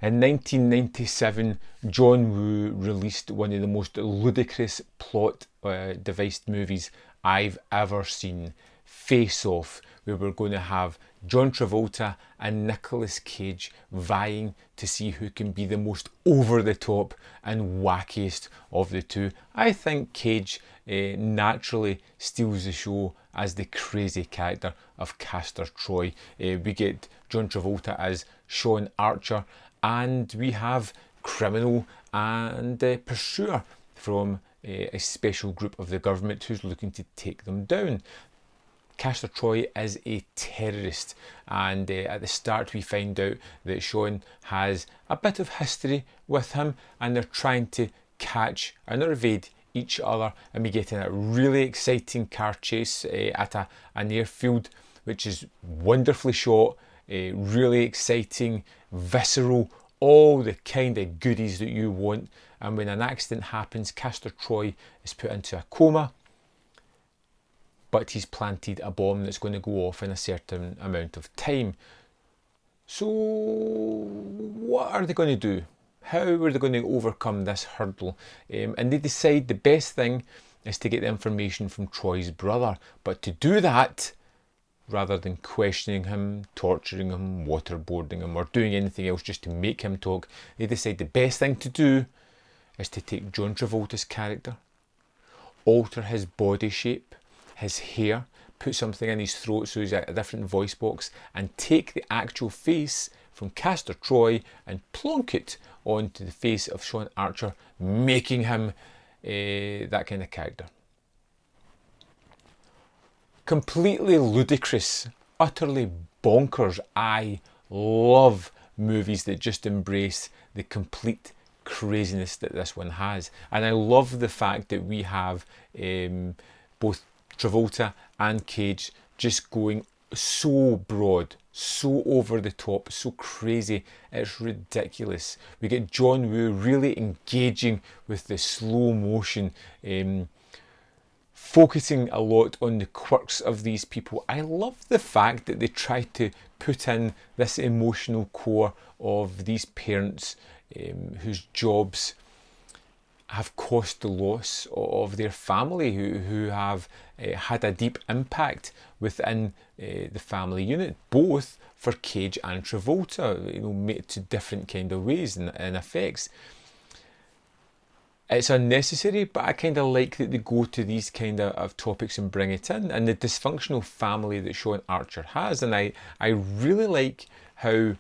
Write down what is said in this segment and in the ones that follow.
In 1997, John Woo released one of the most ludicrous plot devised movies I've ever seen, Face Off, where we're going to have John Travolta and Nicolas Cage vying to see who can be the most over-the-top and wackiest of the two. I think Cage naturally steals the show as the crazy character of Castor Troy. We get John Travolta as Sean Archer, and we have criminal and pursuer from a special group of the government who's looking to take them down. Castor Troy is a terrorist, and at the start we find out that Sean has a bit of history with him, and they're trying to catch and evade each other, and we get in a really exciting car chase at an airfield, which is wonderfully shot, really exciting, visceral, all the kind of goodies that you want. And when an accident happens, Castor Troy is put into a coma, but he's planted a bomb that's going to go off in a certain amount of time. So what are they going to do? How are they going to overcome this hurdle? And they decide the best thing is to get the information from Troy's brother. But to do that, rather than questioning him, torturing him, waterboarding him, or doing anything else just to make him talk, they decide the best thing to do is to take John Travolta's character, alter his body shape, his hair, put something in his throat so he's a different voice box, and take the actual face from Castor Troy and plonk it onto the face of Sean Archer, making him that kind of character. Completely ludicrous, utterly bonkers. I love movies that just embrace the complete craziness that this one has, and I love the fact that we have both Travolta and Cage just going so broad, so over the top, so crazy, it's ridiculous. We get John Woo really engaging with the slow motion, focusing a lot on the quirks of these people. I love the fact that they try to put in this emotional core of these parents whose jobs have caused the loss of their family, who have had a deep impact within the family unit, both for Cage and Travolta, made to different kind of ways and effects. It's unnecessary, but I kind of like that they go to these kind of topics and bring it in, and the dysfunctional family that Sean Archer has. And I really like how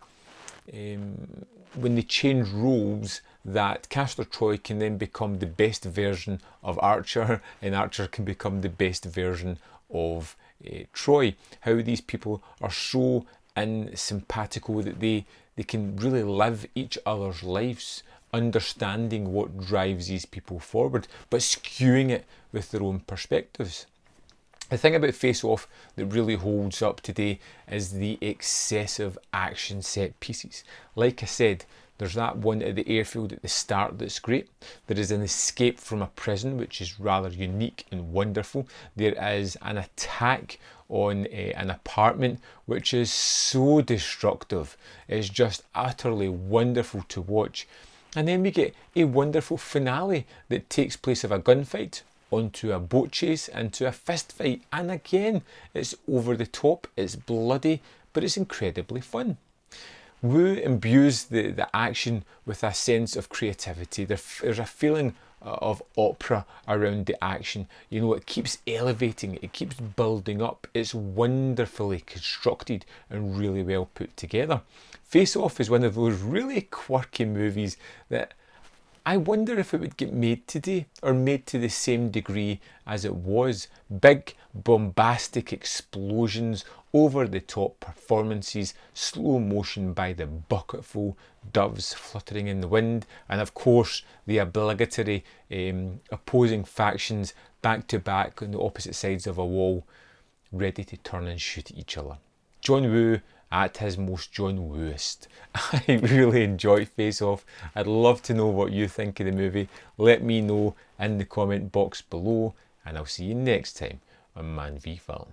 when they change roles, that Castor Troy can then become the best version of Archer, and Archer can become the best version of Troy. How these people are so simpatico that they can really live each other's lives, understanding what drives these people forward, but skewing it with their own perspectives. The thing about Face Off that really holds up today is the excessive action set pieces. Like I said, there's that one at the airfield at the start that's great. There is an escape from a prison, which is rather unique and wonderful. There is an attack on an apartment, which is so destructive. It's just utterly wonderful to watch. And then we get a wonderful finale that takes place of a gunfight onto a boat chase, into a fist fight, and again it's over the top, it's bloody, but it's incredibly fun. Woo imbues the action with a sense of creativity. There's a feeling of opera around the action. It keeps elevating, it keeps building up. It's wonderfully constructed and really well put together. Face Off is one of those really quirky movies that I wonder if it would get made today, or made to the same degree as it was. Big, bombastic explosions, over-the-top performances, slow motion by the bucketful, doves fluttering in the wind, and of course the obligatory opposing factions back to back on the opposite sides of a wall, ready to turn and shoot at each other. John Woo at his most John Wooist. I really enjoy Face Off. I'd love to know what you think of the movie. Let me know in the comment box below, and I'll see you next time on Man v Film.